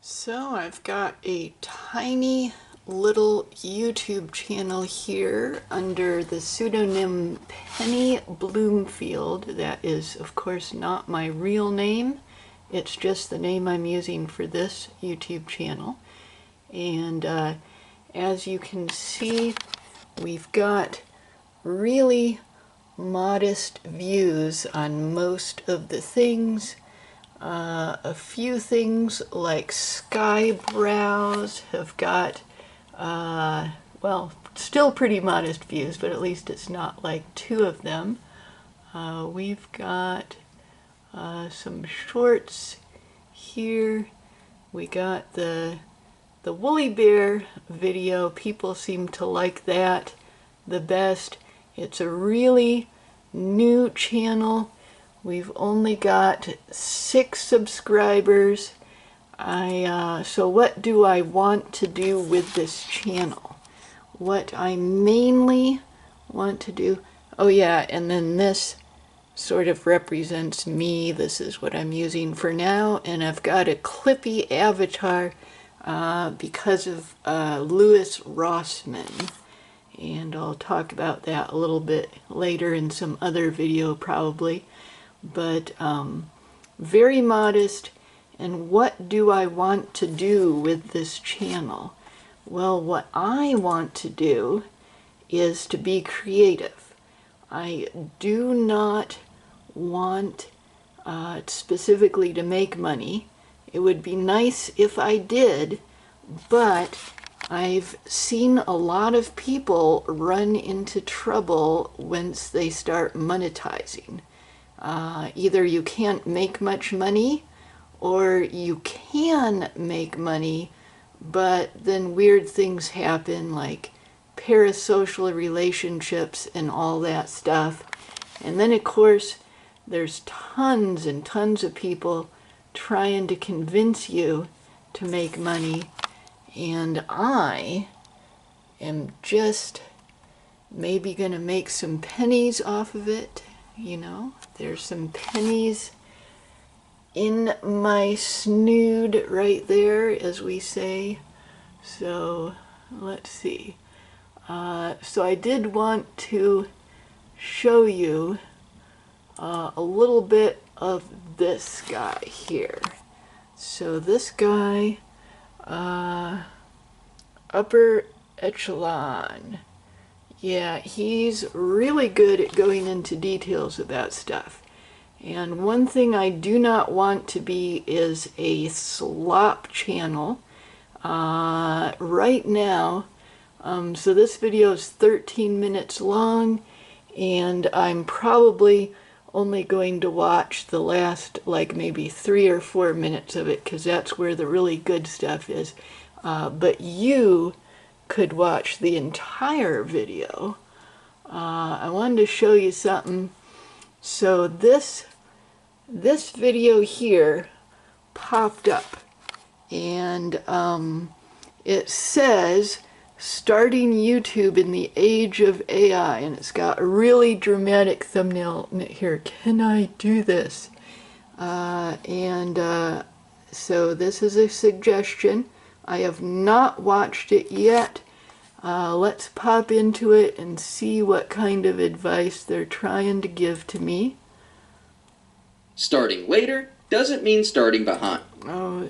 So I've got a tiny little YouTube channel here under the pseudonym Penny Bloomfield. That is, of course, not my real name. It's just the name I'm using for this YouTube channel. And as you can see, we've got really modest views on most of the things. A few things like Skybrows have got, well, still pretty modest views, but at least it's not like two of them. We've got some shorts here. We got the Woolly Bear video. People seem to like that the best. It's a really new channel. We've only got 6 subscribers. So what do I want to do with this channel? What I mainly want to do, oh yeah, and then this sort of represents me. This is what I'm using for now, and I've got a clippy avatar because of Louis Rossman, and I'll talk about that a little bit later in some other video probably. But very modest. And what do I want to do with this channel? Well, what I want to do is to be creative. I do not want specifically to make money. It would be nice if I did, but I've seen a lot of people run into trouble once they start monetizing. Either you can't make much money, or you can make money, but then weird things happen like parasocial relationships and all that stuff. And then of course there's tons and tons of people trying to convince you to make money, and I am just maybe gonna make some pennies off of it. You know, there's some pennies in my snood right there, as we say. So let's see. So I did want to show you a little bit of this guy here. So this guy, upper echelon. Yeah, he's really good at going into details about stuff. And one thing I do not want to be is a slop channel. Right now, so this video is 13 minutes long, and I'm probably only going to watch the last like maybe 3 or 4 minutes of it, because that's where the really good stuff is. But you could watch the entire video. I wanted to show you something. So this video here popped up, and it says starting YouTube in the age of AI, and it's got a really dramatic thumbnail here. Can I do this? So this is a suggestion. I have not watched it yet. Let's pop into it and see what kind of advice they're trying to give to me. Starting later doesn't mean starting behind. Oh,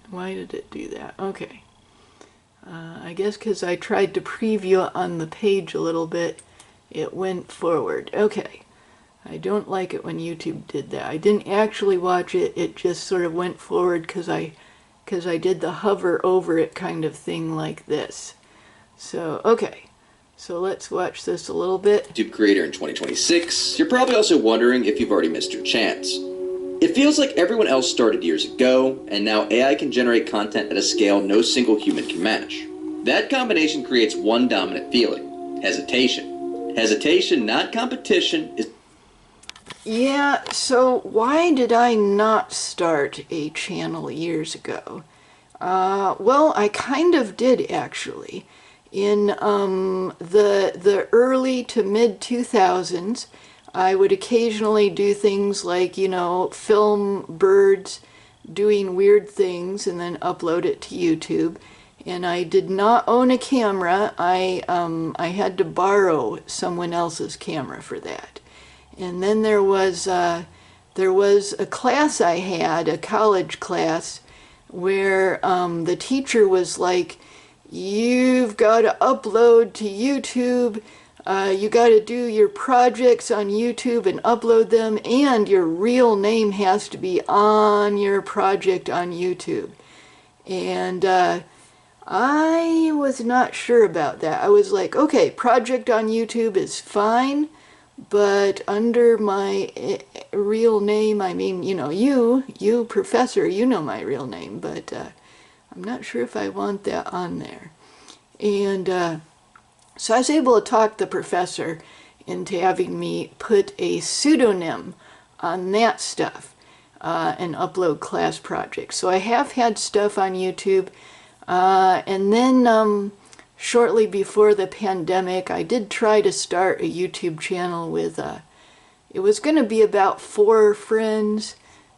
why did it do that? Okay. I guess because I tried to preview on the page a little bit, it went forward. Okay. I don't like it when YouTube did that. I didn't actually watch it, it just sort of went forward because I did the hover over it kind of thing like this. So, okay. So let's watch this a little bit. YouTube creator in 2026. You're probably also wondering if you've already missed your chance. It feels like everyone else started years ago, and now AI can generate content at a scale no single human can match. That combination creates one dominant feeling: hesitation. Hesitation, not competition, is... Yeah, so why did I not start a channel years ago? Well, I kind of did actually. In the early to mid 2000s, I would occasionally do things like, you know, film birds doing weird things and then upload it to YouTube. And I did not own a camera. I had to borrow someone else's camera for that. And then there was a class I had, a college class, where the teacher was like, "You've got to upload to YouTube. You got to do your projects on YouTube and upload them, and your real name has to be on your project on YouTube." And I was not sure about that. I was like, okay, project on YouTube is fine, but under my real name, I mean, you know, you professor, you know my real name, but I'm not sure if I want that on there. And so I was able to talk the professor into having me put a pseudonym on that stuff and upload class projects. So I have had stuff on YouTube. And then shortly before the pandemic, I did try to start a YouTube channel with, it was going to be about 4 friends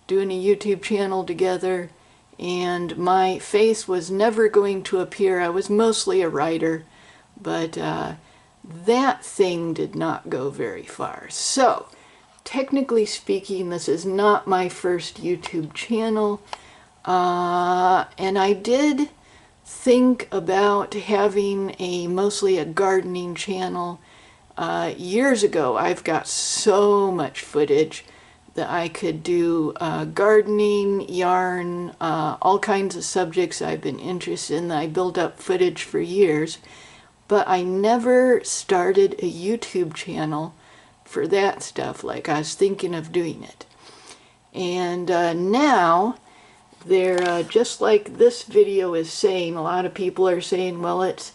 doing a YouTube channel together, and my face was never going to appear. I was mostly a writer, but that thing did not go very far. So, technically speaking, this is not my first YouTube channel, and I did think about having mostly a gardening channel. Years ago, I've got so much footage that I could do gardening, yarn, all kinds of subjects I've been interested in. I built up footage for years, but I never started a YouTube channel for that stuff. Like, I was thinking of doing it. And now, they're just like this video is saying, a lot of people are saying, well, it's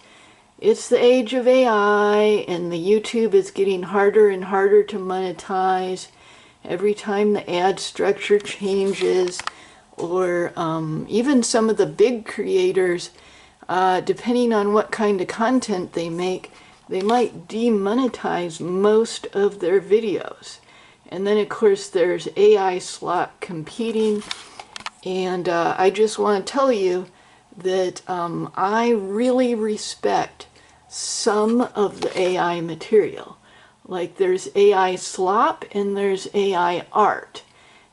the age of AI, and the YouTube is getting harder and harder to monetize every time the ad structure changes, or even some of the big creators, depending on what kind of content they make, they might demonetize most of their videos. And then, of course, there's AI slop competing. And I just want to tell you that I really respect some of the AI material. Like, there's AI slop and there's AI art.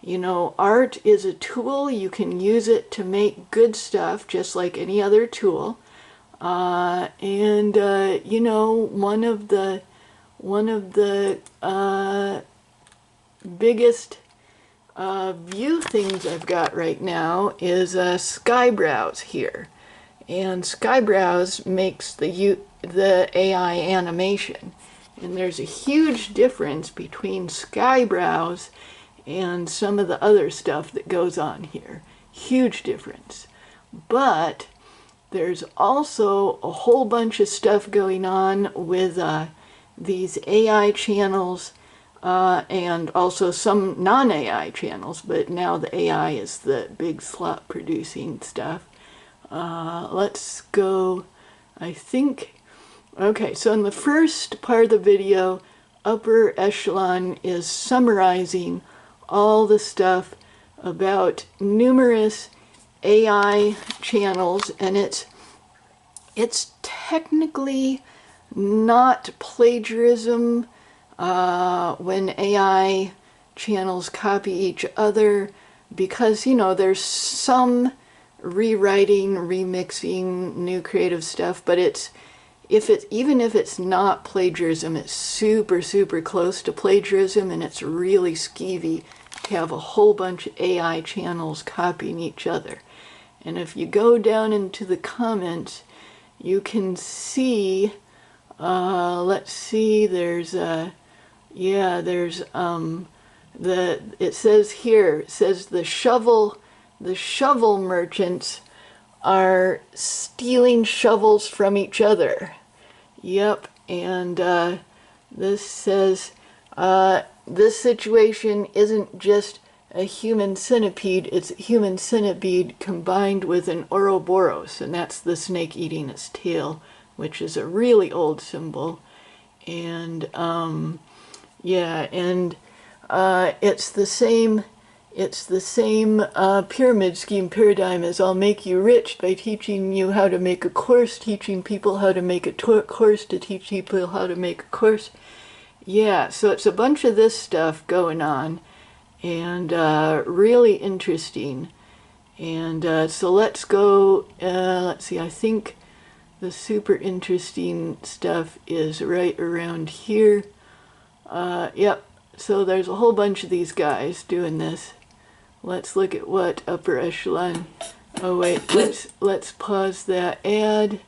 You know, art is a tool. You can use it to make good stuff just like any other tool. You know, one of the biggest view things I've got right now is Skybrowse here, and Skybrowse makes the AI animation, and there's a huge difference between Skybrowse and some of the other stuff that goes on here. Huge difference. But there's also a whole bunch of stuff going on with these AI channels, and also some non-AI channels, but now the AI is the big slop producing stuff. Let's go, I think, okay, so in the first part of the video, Upper Echelon is summarizing all the stuff about numerous AI channels, and it's technically not plagiarism when AI channels copy each other, because, you know, there's some rewriting, remixing, new creative stuff, but even if it's not plagiarism, it's super, super close to plagiarism, and it's really skeevy to have a whole bunch of AI channels copying each other. And if you go down into the comments, you can see, let's see, there's it says here, it says the shovel merchants are stealing shovels from each other. Yep, and this says, this situation isn't just a human centipede, it's a human centipede combined with an Ouroboros, and that's the snake eating its tail, which is a really old symbol. And yeah, and it's the same It's the same pyramid scheme paradigm as I'll make you rich by teaching you how to make a course, teaching people how to make a course to teach people how to make a course. Yeah, so it's a bunch of this stuff going on, and really interesting. And so let's go, let's see, I think the super interesting stuff is right around here. Yep, so there's a whole bunch of these guys doing this. Let's look at what upper echelon. Oh wait, let's pause that ad.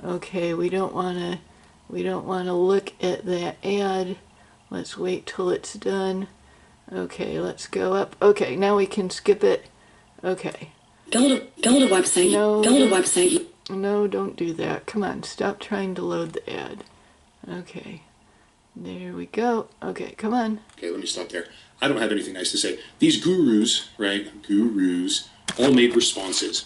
Okay, we don't wanna look at that ad. Let's wait till it's done. Okay, let's go up. Okay, now we can skip it. Okay. Go to website. No, go to website. No, don't do that. Come on, stop trying to load the ad. Okay. There we go. Okay, come on. Okay, let me stop there. I don't have anything nice to say. These gurus, right, gurus, all made responses.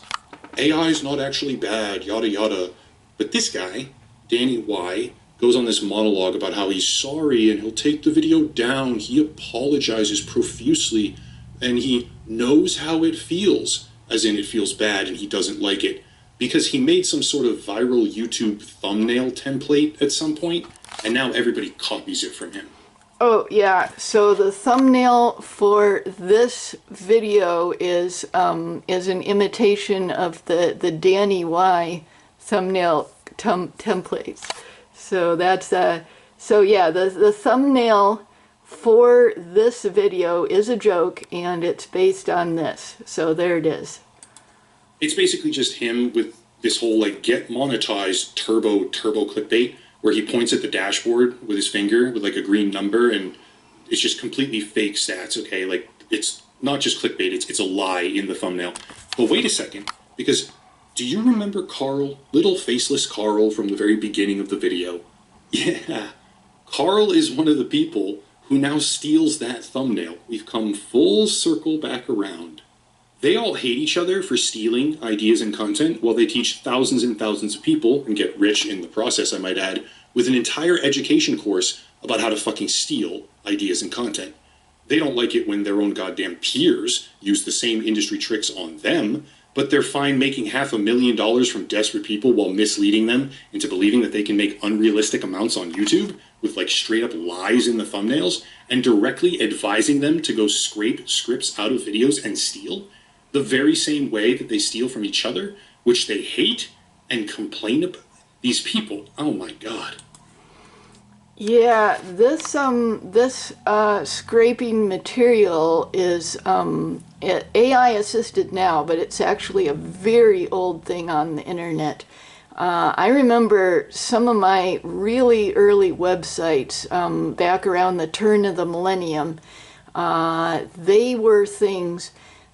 AI is not actually bad, yada yada. But this guy, Danny Y, goes on this monologue about how he's sorry and he'll take the video down. He apologizes profusely and he knows how it feels, as in it feels bad and he doesn't like it. Because he made some sort of viral YouTube thumbnail template at some point, and now everybody copies it from him. Oh, yeah. So the thumbnail for this video is an imitation of the Danny Y thumbnail templates. So that's so yeah, the thumbnail for this video is a joke, and it's based on this. So there it is. It's basically just him with this whole like get monetized turbo clickbait, where he points at the dashboard with his finger with like a green number, and it's just completely fake stats. Okay, like it's not just clickbait, it's a lie in the thumbnail. But wait a second, because do you remember Carl, little faceless Carl from the very beginning of the video? Yeah, Carl is one of the people who now steals that thumbnail. We've come full circle back around. They all hate each other for stealing ideas and content while they teach thousands and thousands of people, and get rich in the process, I might add, with an entire education course about how to fucking steal ideas and content. They don't like it when their own goddamn peers use the same industry tricks on them, but they're fine making $500,000 from desperate people while misleading them into believing that they can make unrealistic amounts on YouTube with like straight up lies in the thumbnails and directly advising them to go scrape scripts out of videos and steal. The very same way that they steal from each other, which they hate and complain about. These people, oh my god. Yeah, this scraping material is AI assisted now, but it's actually a very old thing on the internet. I remember some of my really early websites back around the turn of the millennium. They were things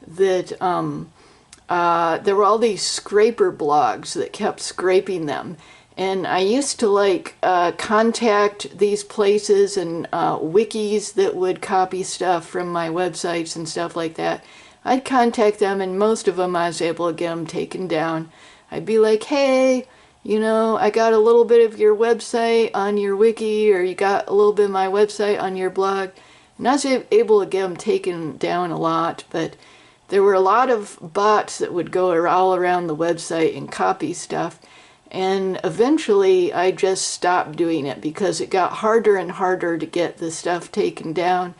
that there were all these scraper blogs that kept scraping them. And I used to like contact these places and wikis that would copy stuff from my websites and stuff like that. I'd contact them, and most of them I was able to get them taken down. I'd be like, hey, you know, I got a little bit of your website on your wiki, or you got a little bit of my website on your blog. And I was able to get them taken down a lot, but there were a lot of bots that would go all around the website and copy stuff. And eventually I just stopped doing it because it got harder and harder to get the stuff taken down.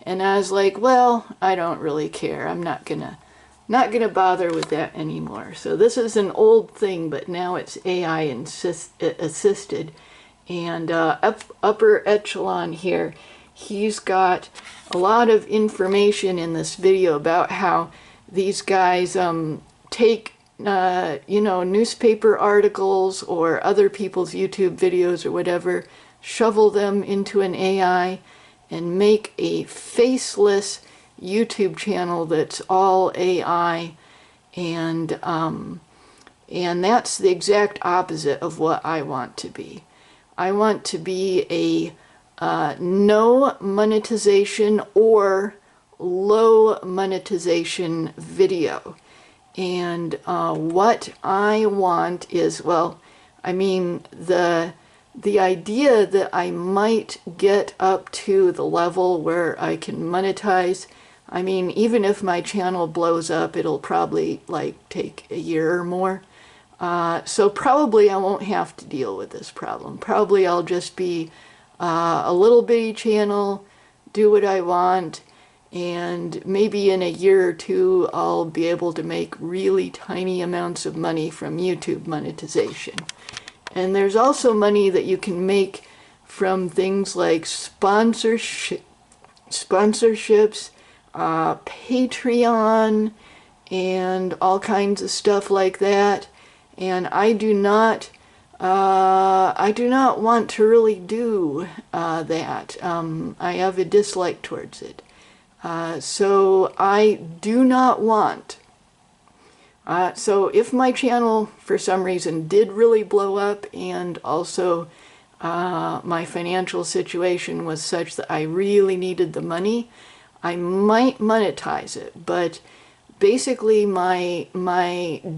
And I was like, well, I don't really care. I'm not gonna bother with that anymore. So this is an old thing, but now it's AI assisted. And upper echelon here, he's got a lot of information in this video about how these guys take you know, newspaper articles or other people's YouTube videos or whatever, shovel them into an AI and make a faceless YouTube channel that's all AI, and that's the exact opposite of what I want to be. I want to be a no monetization or low monetization video. And what I want is, well, I mean, the idea that I might get up to the level where I can monetize I mean, even if my channel blows up, it'll probably like take a year or more. So probably I won't have to deal with this problem. Probably I'll just be a little bitty channel, do what I want, and maybe in a year or two I'll be able to make really tiny amounts of money from YouTube monetization. And there's also money that you can make from things like sponsorships, Patreon, and all kinds of stuff like that. And I do not want to really do that. I have a dislike towards it. So I do not want. So if my channel for some reason did really blow up, and also my financial situation was such that I really needed the money, I might monetize it. But basically my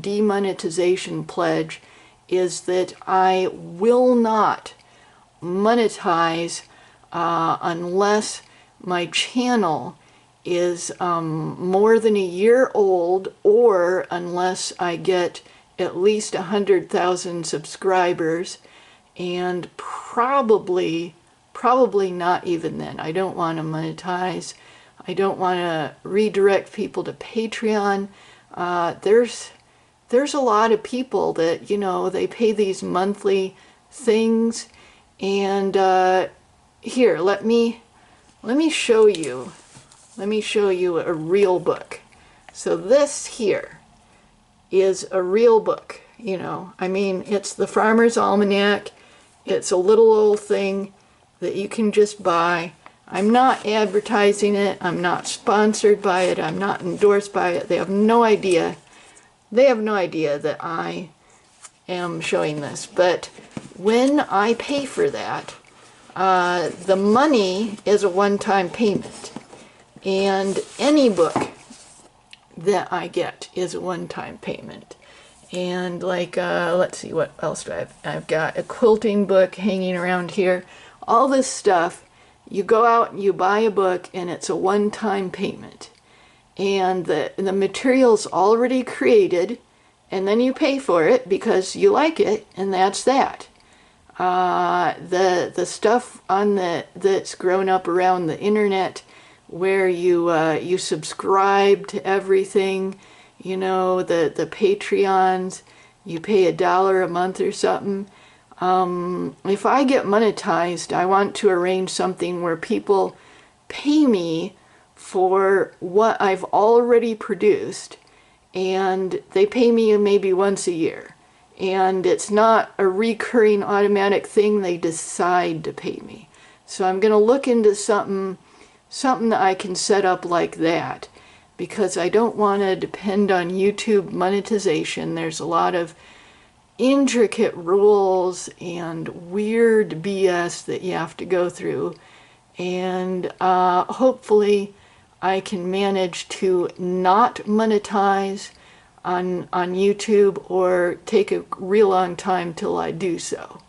demonetization pledge is that I will not monetize unless my channel is more than a year old, or unless I get at least 100,000 subscribers, and probably not even then. I don't want to monetize. I don't want to redirect people to Patreon. There's a lot of people that, you know, they pay these monthly things, and here, let me show you. Let me show you a real book. So this here is a real book, you know. I mean, it's the Farmer's Almanac. It's a little old thing that you can just buy. I'm not advertising it. I'm not sponsored by it. I'm not endorsed by it. They have no idea. They have no idea that I am showing this. But when I pay for that, the money is a one-time payment. And any book that I get is a one-time payment. And like, let's see, what else do I have? I've got a quilting book hanging around here. All this stuff, you go out and you buy a book, and it's a one-time payment. And the material's already created, and then you pay for it because you like it, and that's that. The stuff on that's grown up around the internet, where you subscribe to everything, you know, the Patreons, you pay $1 a month or something. If I get monetized, I want to arrange something where people pay me for what I've already produced, and they pay me maybe once a year. And it's not a recurring automatic thing, they decide to pay me. So I'm going to look into something that I can set up like that, because I don't want to depend on YouTube monetization. There's a lot of intricate rules and weird BS that you have to go through, and hopefully I can manage to not monetize on YouTube, or take a real long time till I do so.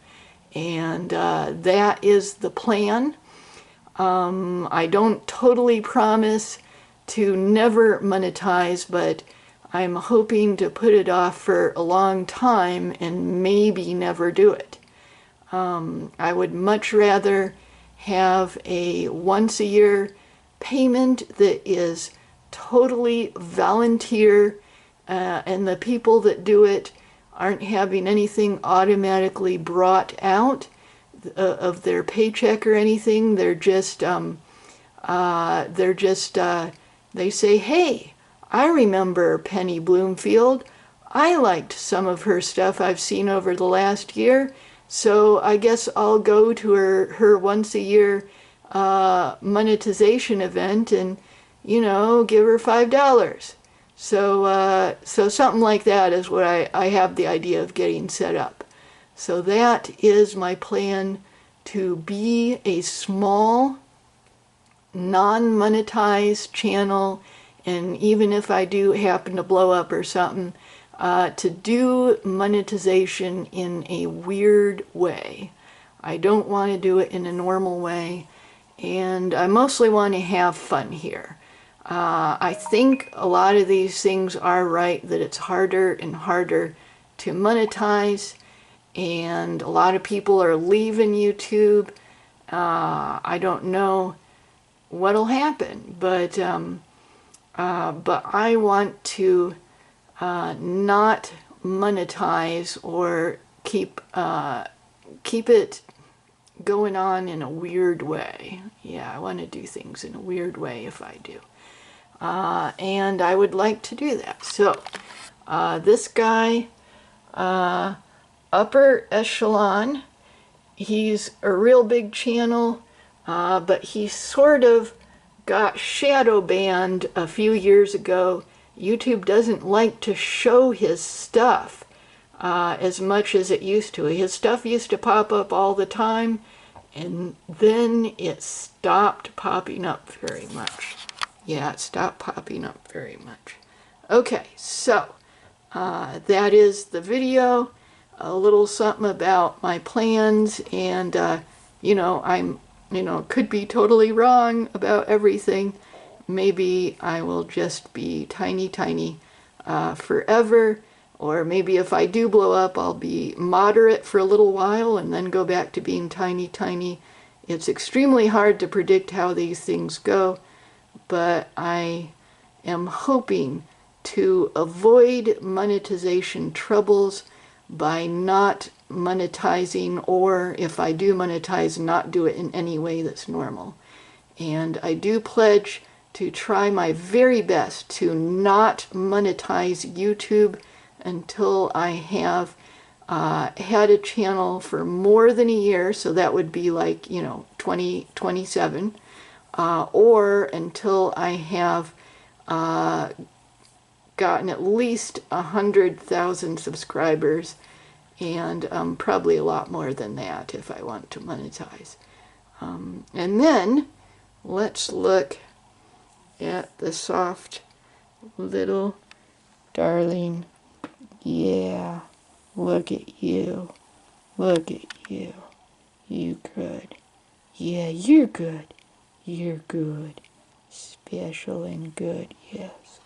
And that is the plan. I don't totally promise to never monetize, but I'm hoping to put it off for a long time and maybe never do it. I would much rather have a once a year payment that is totally volunteer, and the people that do it aren't having anything automatically brought out of their paycheck or anything. They're just they say, hey, I remember Penny Bloomfield. I liked some of her stuff I've seen over the last year, so I guess I'll go to her once a year monetization event and, you know, give her $5. So something like that is what I have the idea of getting set up. So that is my plan, to be a small, non-monetized channel, and even if I do happen to blow up or something, to do monetization in a weird way. I don't want to do it in a normal way, and I mostly want to have fun here. I think a lot of these things are right, that it's harder and harder to monetize, and a lot of people are leaving YouTube. I don't know what'll happen, but I want to not monetize or keep it going on in a weird way. Yeah, I want to do things in a weird way if I do. And I would like to do that. So, this guy, upper echelon, he's a real big channel, but he sort of got shadow banned a few years ago. YouTube doesn't like to show his stuff as much as it used to. His stuff used to pop up all the time, and then it stopped popping up very much. Yeah, it stopped popping up very much. Okay, so that is the video. A little something about my plans, and I'm could be totally wrong about everything. Maybe I will just be tiny forever, or maybe if I do blow up, I'll be moderate for a little while and then go back to being tiny. It's extremely hard to predict how these things go, but I am hoping to avoid monetization troubles by not monetizing, or if I do monetize, not do it in any way that's normal. And I do pledge to try my very best to not monetize YouTube until I have had a channel for more than a year, so that would be like 2027, or until I have gotten at least 100,000 subscribers, and probably a lot more than that if I want to monetize. And then let's look at the soft little darling. Yeah, look at you. Look at you. You good. Yeah, you're good. You're good. Special and good, yes.